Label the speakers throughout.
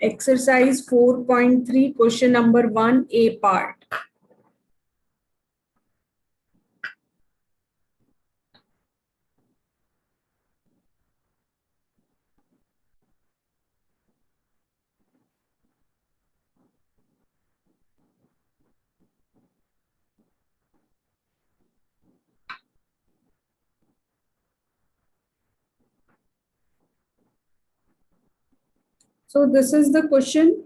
Speaker 1: Exercise 4.3, question number 1, A part. So this is the question.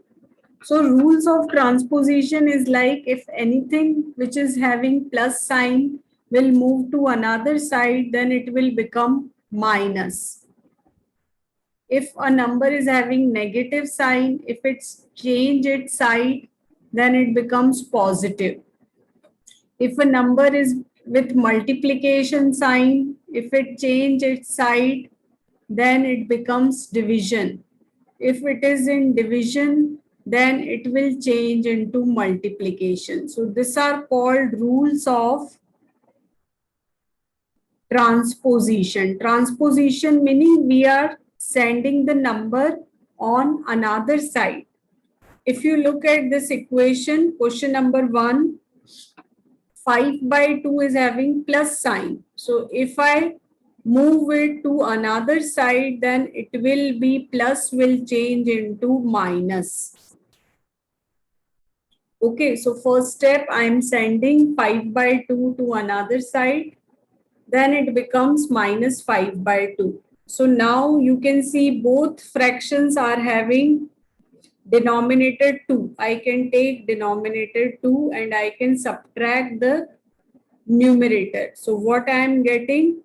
Speaker 1: So rules of transposition is like if anything which is having plus sign will move to another side, then it will become minus. If a number is having negative sign, if it's change its side, then it becomes positive. If a number is with multiplication sign, if it change its side, then it becomes division. If it is in division, then it will change into multiplication. So these are called rules of transposition. Transposition meaning we are sending the number on another side. If you look at this equation, question number 1, 5/2 is having plus sign. So if I move it to another side, then it will be plus will change into minus. Okay, so first step, I am sending 5/2 to another side. Then it becomes minus 5/2. So now you can see both fractions are having denominator 2. I can take denominator 2 and I can subtract the numerator. So what I am getting?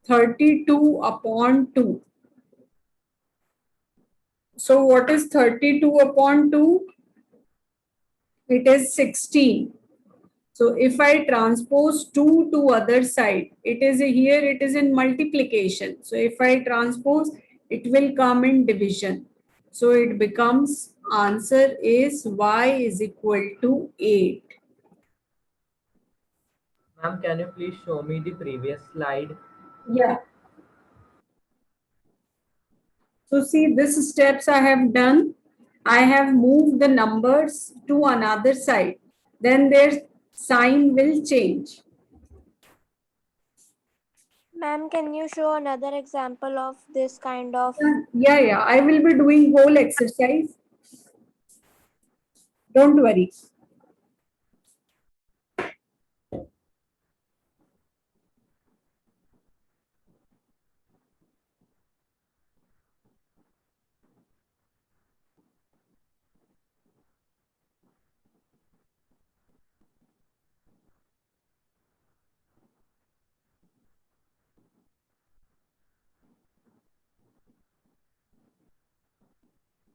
Speaker 1: 32 upon 2. So what is 32 upon 2? It is 16. So if I transpose 2 to other side, it is here, it is in multiplication. So if I transpose, it will come in division. So it becomes answer is y is equal to 8.
Speaker 2: Ma'am, can you please show me the previous slide?
Speaker 1: Yeah. So see, this steps I have done. I have moved the numbers to another side. Then their sign will change.
Speaker 3: Ma'am, can you show another example of this kind of?
Speaker 1: Yeah. I will be doing whole exercise. Don't worry.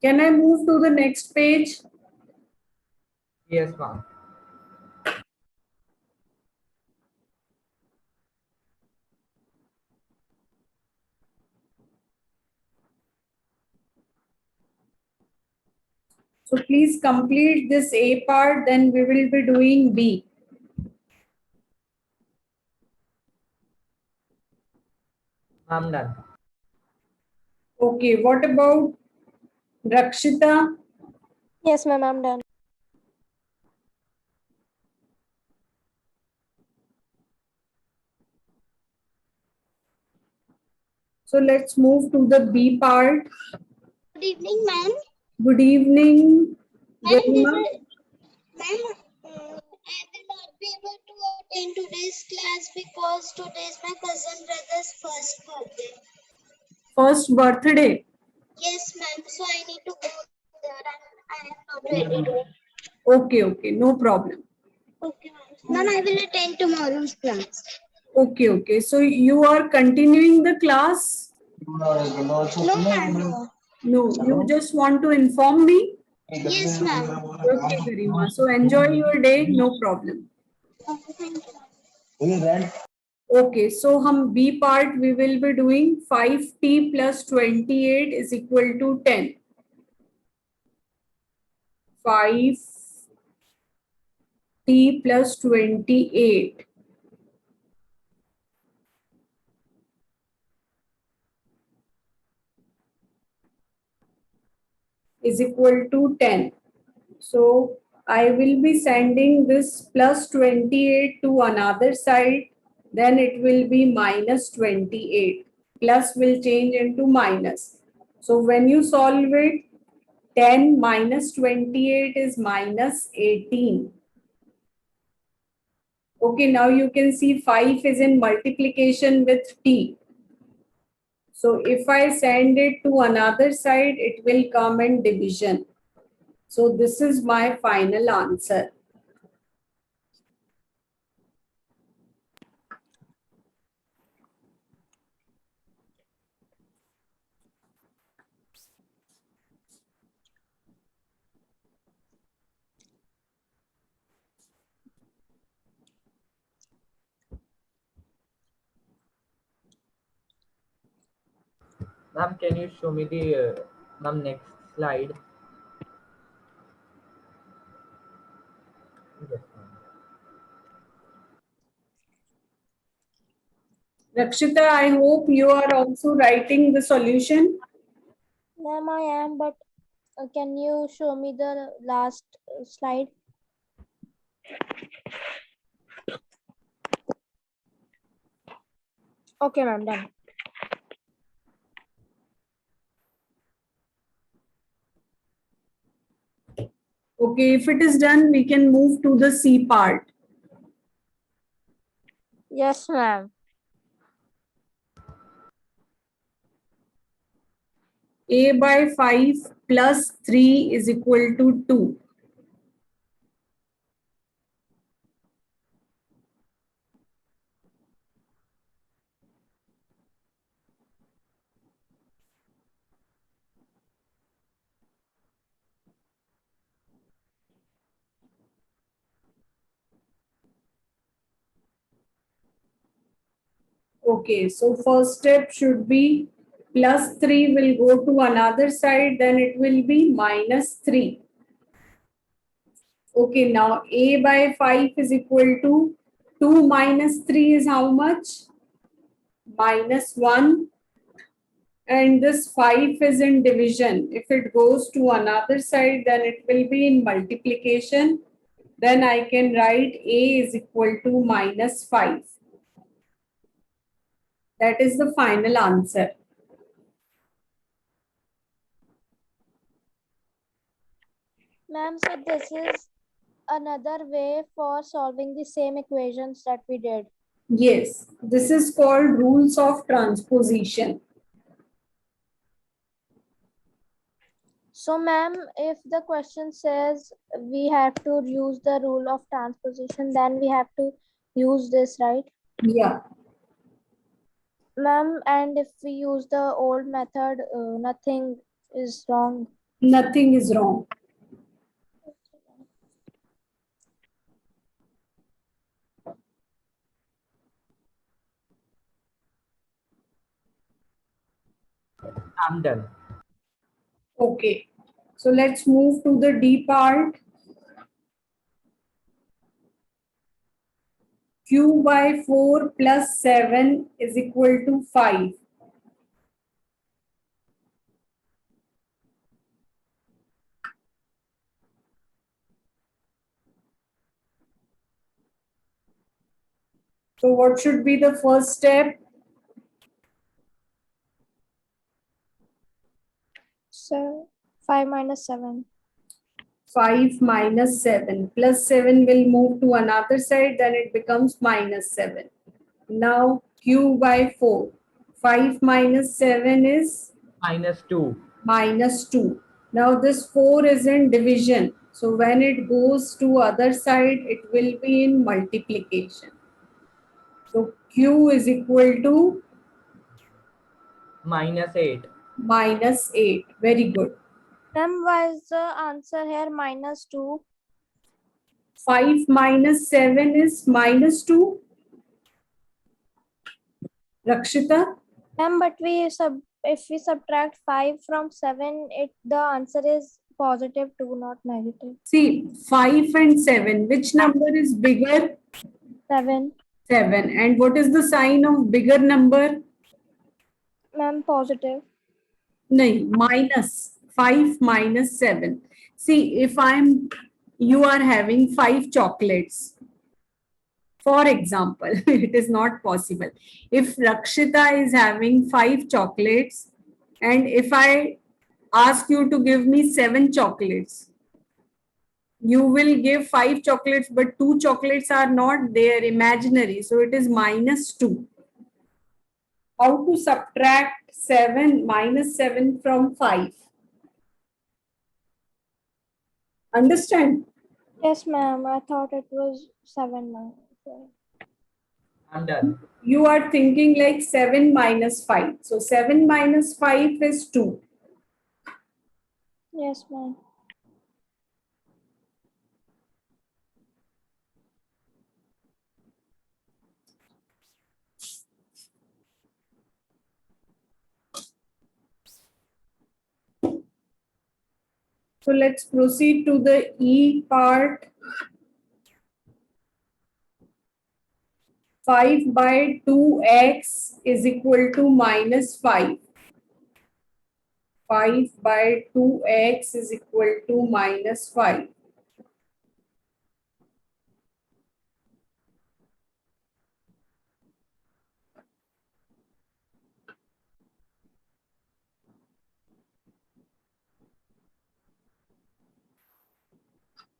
Speaker 1: Can I move to the next page?
Speaker 2: Yes, ma'am.
Speaker 1: So please complete this A part, then we will be doing B.
Speaker 2: I'm done.
Speaker 1: Okay, what about Rakshita?
Speaker 3: Yes, ma'am, I'm done.
Speaker 1: So let's move to the B part.
Speaker 4: Good evening, ma'am.
Speaker 1: Good evening,
Speaker 4: Ma'am,
Speaker 1: Garima.
Speaker 4: I will not be able to attend today's class because today is my cousin brother's first birthday.
Speaker 1: First birthday.
Speaker 4: Yes, ma'am. So I need to go there and I am not ready to.
Speaker 1: Okay, no problem.
Speaker 4: Okay, ma'am. Ma'am, I will attend tomorrow's class.
Speaker 1: Okay. So you are continuing the class?
Speaker 4: No, ma'am.
Speaker 1: No, you just want to inform me?
Speaker 4: Yes, ma'am.
Speaker 1: Okay, Garima. So enjoy your day, no problem.
Speaker 4: Okay, thank you.
Speaker 1: Okay, so hum B part we will be doing 5t plus 28 is equal to 10. 5t plus 28 is equal to 10. So I will be sending this plus 28 to another side, then it will be minus 28. Plus will change into minus. So when you solve it, 10 minus 28 is minus 18. Okay, now you can see 5 is in multiplication with t. So if I send it to another side, it will come in division. So this is my final answer.
Speaker 2: Ma'am, can you show me the ma'am next slide? Yes, ma'am.
Speaker 1: Rakshita, I hope you are also writing the solution.
Speaker 3: Ma'am, I am, but can you show me the last slide? Okay, ma'am, done.
Speaker 1: Okay, if it is done, we can move to the C part.
Speaker 3: Yes, ma'am.
Speaker 1: A by 5 plus 3 is equal to 2. Okay, so first step should be plus 3 will go to another side, then it will be minus 3. Okay, now A by 5 is equal to 2 minus 3 is how much? Minus 1. And this 5 is in division. If it goes to another side, then it will be in multiplication. Then I can write A is equal to minus 5. That is the final answer.
Speaker 3: Ma'am, so this is another way for solving the same equations that we did.
Speaker 1: Yes, this is called rules of transposition.
Speaker 3: So, ma'am, if the question says we have to use the rule of transposition, then we have to use this, right?
Speaker 1: Yeah,
Speaker 3: Ma'am, and if we use the old method, nothing is wrong.
Speaker 1: nothing is wrong.
Speaker 2: I'm done.
Speaker 1: Okay, so let's move to the D part. Q by 4 plus 7 is equal to 5. So what should be the first step?
Speaker 3: So 5 minus 7.
Speaker 1: 5 minus 7. Plus 7 will move to another side, then it becomes minus 7. Now Q by 4. 5 minus 7 is
Speaker 2: Minus 2.
Speaker 1: minus 2. Now this 4 is in division. So when it goes to other side, it will be in multiplication. So Q is equal to
Speaker 2: Minus 8.
Speaker 1: minus 8. Very good.
Speaker 3: Ma'am, why is the answer here minus 2?
Speaker 1: 5 minus 7 is minus 2. Rakshita?
Speaker 3: Ma'am, but if we subtract 5 from 7, the answer is positive 2, not negative.
Speaker 1: See, 5 and 7. Which number is bigger?
Speaker 3: 7.
Speaker 1: 7. And what is the sign of bigger number?
Speaker 3: Ma'am, positive.
Speaker 1: No, minus. 5 minus 7. See, if you are having 5 chocolates, for example, it is not possible. If Rakshita is having 5 chocolates, and if I ask you to give me 7 chocolates, you will give 5 chocolates, but 2 chocolates are not there, imaginary. So it is minus 2. How to subtract 7 minus 7 from 5? Understand?
Speaker 3: Yes, ma'am. I thought it was 7, ma'am. Sorry.
Speaker 2: I'm done.
Speaker 1: You are thinking like 7 minus 5. So 7 minus 5 is 2.
Speaker 3: Yes, ma'am.
Speaker 1: So let's proceed to the E part. 5 by 2x is equal to minus 5. 5 by 2x is equal to minus 5.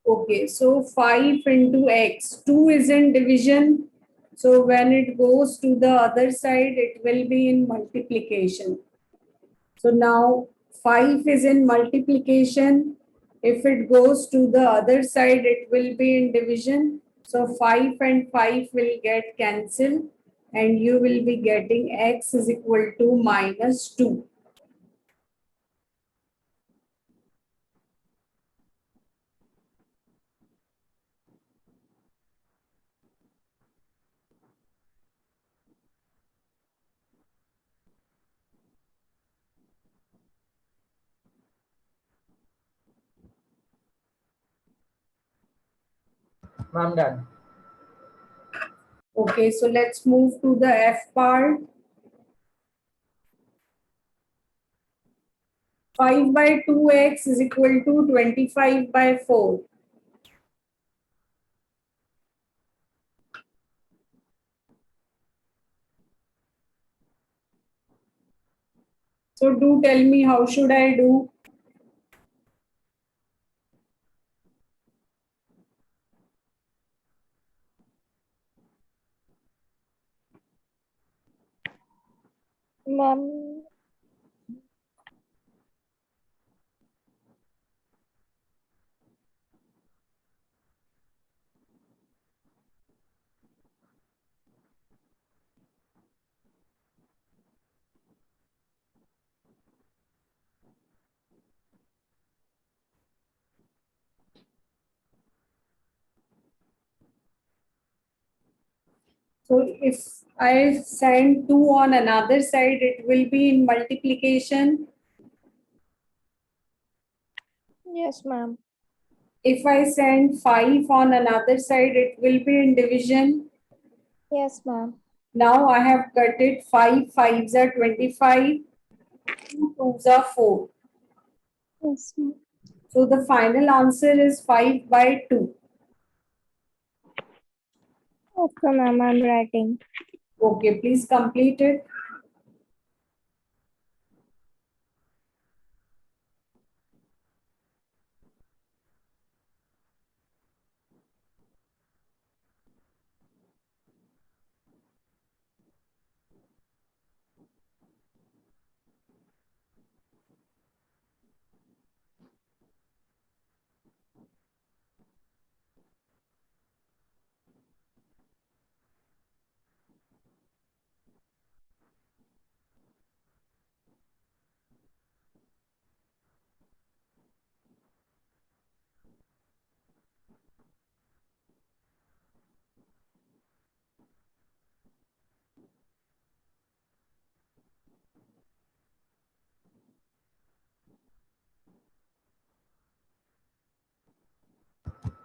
Speaker 1: Okay, so 5 into x. 2 is in division. So when it goes to the other side, it will be in multiplication. So now 5 is in multiplication. If it goes to the other side, it will be in division. So 5 and 5 will get cancelled, and you will be getting x is equal to minus 2.
Speaker 2: I'm done.
Speaker 1: Okay, so let's move to the F part. 5 by 2x is equal to 25 by 4. So do tell me, how should I do?
Speaker 3: Ma'am,
Speaker 1: So if I send 2 on another side, it will be in multiplication.
Speaker 3: yes, ma'am.
Speaker 1: If I send 5 on another side, it will be in division.
Speaker 3: Yes, ma'am.
Speaker 1: Now I have cut it. 5 5s are 25, 2 2s are 4.
Speaker 3: Yes, ma'am.
Speaker 1: So the final answer is 5 by 2.
Speaker 3: Okay, ma'am. I'm writing.
Speaker 1: Okay, please complete it.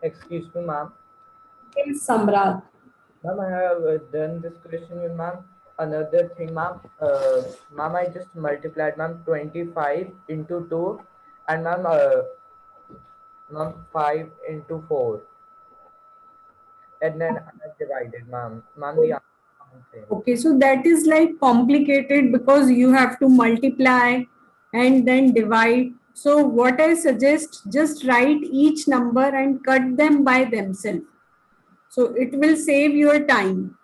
Speaker 2: Excuse me, ma'am.
Speaker 1: Yes, Samrat.
Speaker 2: Ma'am, I have done this question with ma'am. Another thing, ma'am. Ma'am, I just multiplied, ma'am, 25 into 2 And ma'am 5 into 4. And then divided, ma'am. Ma'am, the answer is same.
Speaker 1: Okay, so that is like complicated because you have to multiply and then divide. So what I suggest, just write each number and cut them by themselves. So it will save your time.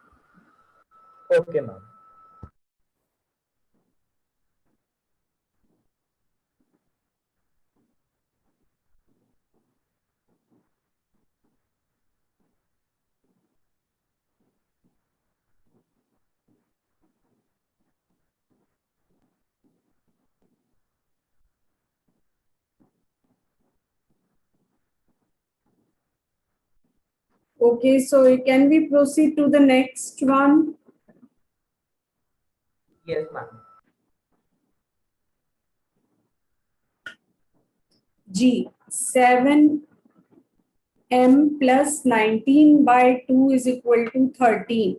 Speaker 2: Okay, ma'am.
Speaker 1: Okay, so can we proceed to the next one?
Speaker 2: Yes, ma'am.
Speaker 1: G, 7m plus 19 by 2 is equal to 13.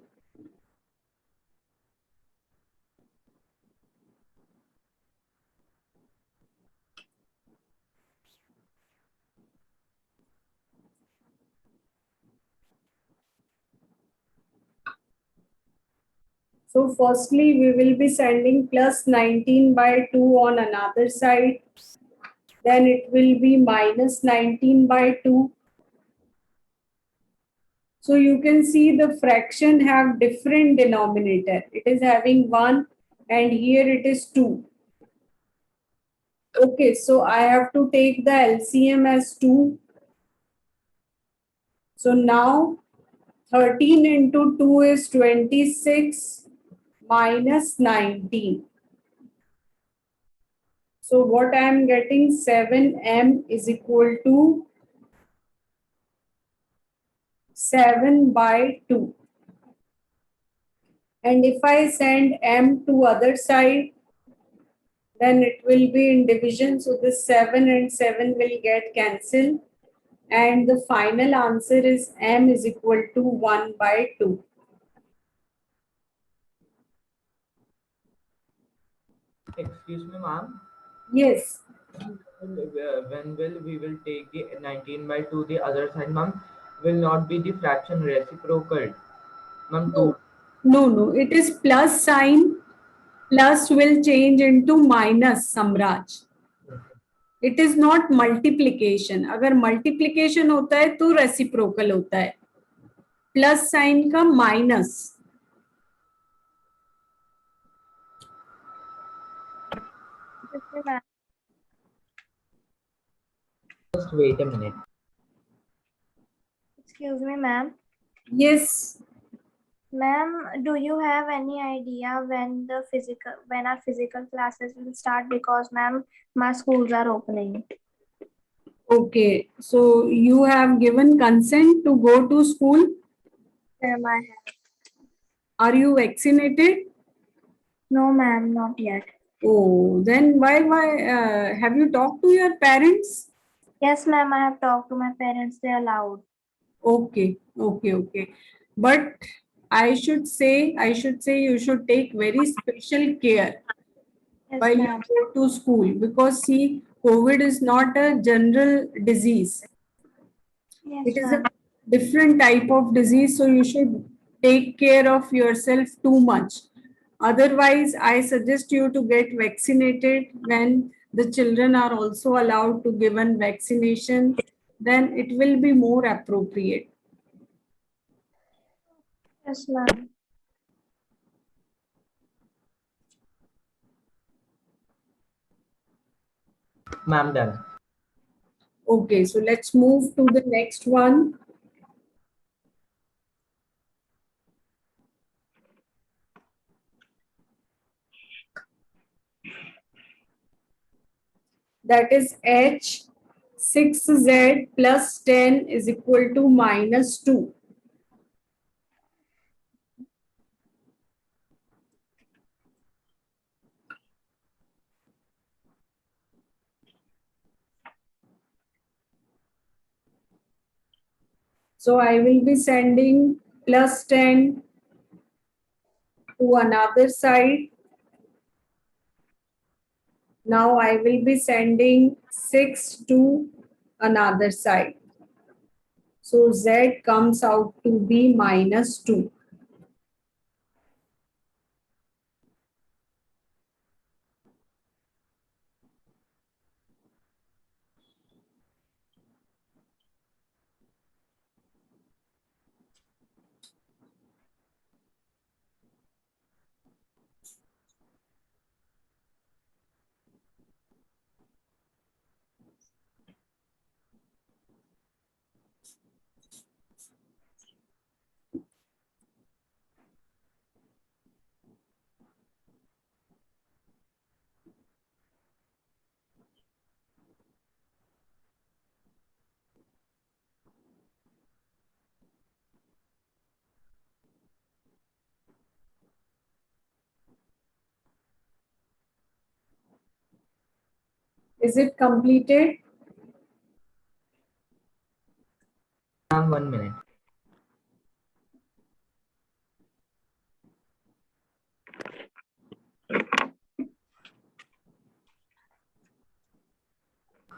Speaker 1: So firstly, we will be sending plus 19 by 2 on another side. Then it will be minus 19 by 2. So you can see the fraction have different denominator. It is having 1 and here it is 2. Okay, so I have to take the LCM as 2. So now 13 into 2 is 26 minus 19. So what I am getting, 7m is equal to 7 by 2. And if I send m to other side, then it will be in division. So this 7 and 7 will get cancelled. And the final answer is m is equal to 1 by 2.
Speaker 2: Excuse me, ma'am.
Speaker 1: Yes.
Speaker 2: When will we will take the 19 by 2 the other side, ma'am? Will not be the fraction reciprocal. Ma'am, 2.
Speaker 1: No. It is plus sign. Plus will change into minus, Samraj. It is not multiplication. अगर multiplication होता है तो reciprocal होता है. Plus sign का minus.
Speaker 2: Just wait a minute.
Speaker 3: Excuse me, ma'am.
Speaker 1: Yes.
Speaker 3: Ma'am, do you have any idea when our physical classes will start? Because ma'am, my schools are opening.
Speaker 1: Okay. So you have given consent to go to school.
Speaker 3: Ma'am, I have.
Speaker 1: Are you vaccinated?
Speaker 3: No, ma'am, not yet.
Speaker 1: Oh, then why have you talked to your parents?
Speaker 3: Yes, ma'am, I have talked to my parents. They allowed.
Speaker 1: Okay. But I should say you should take very special care
Speaker 3: Yes,
Speaker 1: while you
Speaker 3: ma'am.
Speaker 1: go to school, because see, COVID is not a general disease.
Speaker 3: Yes,
Speaker 1: It is
Speaker 3: ma'am.
Speaker 1: a different type of disease, so you should take care of yourself too much. Otherwise, I suggest you to get vaccinated when the children are also allowed to given vaccination. Then it will be more appropriate.
Speaker 3: Yes, ma'am.
Speaker 2: Ma'am, done.
Speaker 1: Okay, so let's move to the next one. That is H 6z plus 10 is equal to minus 2. So I will be sending plus 10 to another side. Now I will be sending 6 to another side. So Z comes out to be -2. Is it completed?
Speaker 2: Ma'am, 1 minute.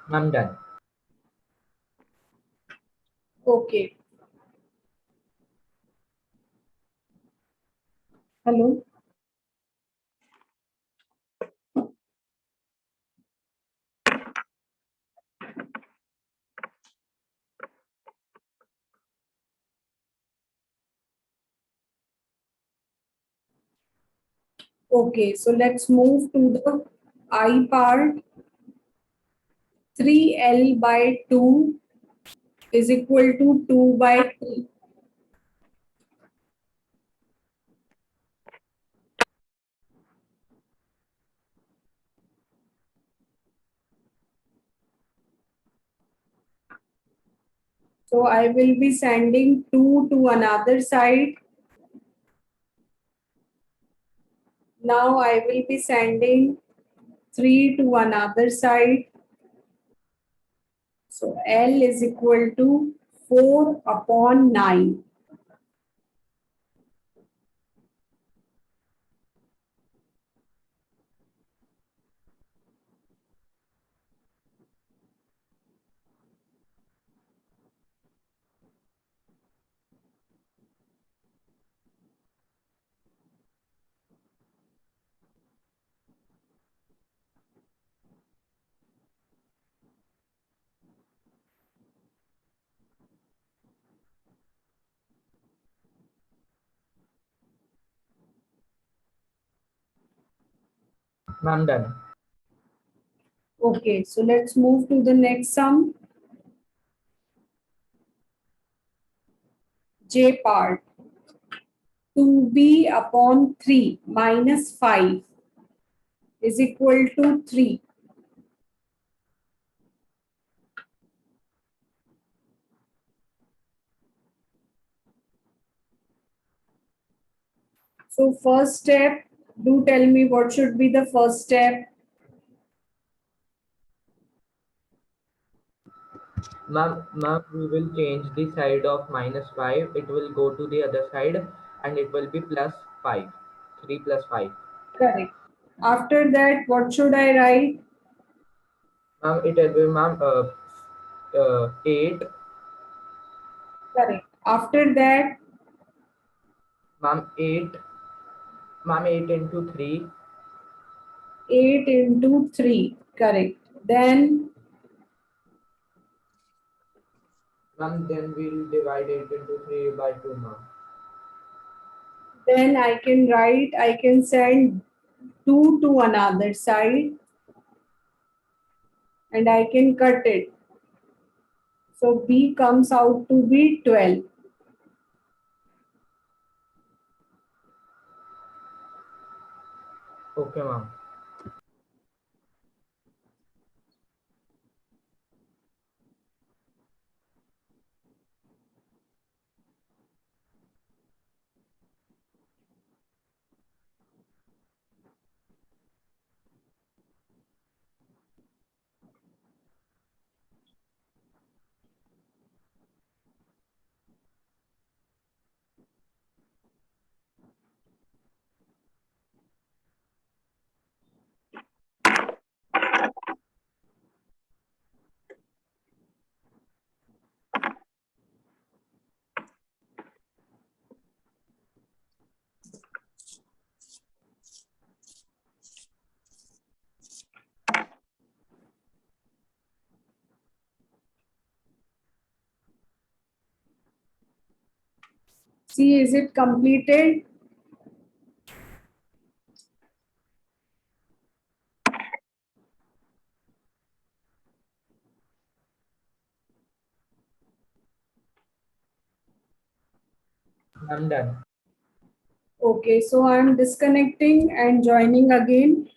Speaker 2: Ma'am, done.
Speaker 1: Okay. Hello. Okay, so let's move to the I part. 3L by 2 is equal to 2 by 3. So I will be sending 2 to another side. Now I will be sending 3 to another side. So L is equal to 4 upon 9.
Speaker 2: Ma'am, done.
Speaker 1: Okay, so let's move to the next sum. J part. 2b upon 3 minus 5 is equal to 3. So first step, do tell me what should be the first step.
Speaker 2: Ma'am, we will change the side of -5. It will go to the other side and it will be +5. 3 plus 5.
Speaker 1: Correct. After that, what should I write?
Speaker 2: Ma'am, it will be, ma'am, 8.
Speaker 1: Correct. After that,
Speaker 2: Ma'am, 8. Ma'am, 8 into 3.
Speaker 1: 8 into 3. Correct. Then
Speaker 2: Ma'am, then we'll divide 8 into 3 by 2, ma'am.
Speaker 1: I can write, I can send 2 to another side and I can cut it. So B comes out to be 12.
Speaker 2: Okay, ma'am.
Speaker 1: See, is it completed?
Speaker 2: I'm done.
Speaker 1: Okay, so I'm disconnecting and joining again.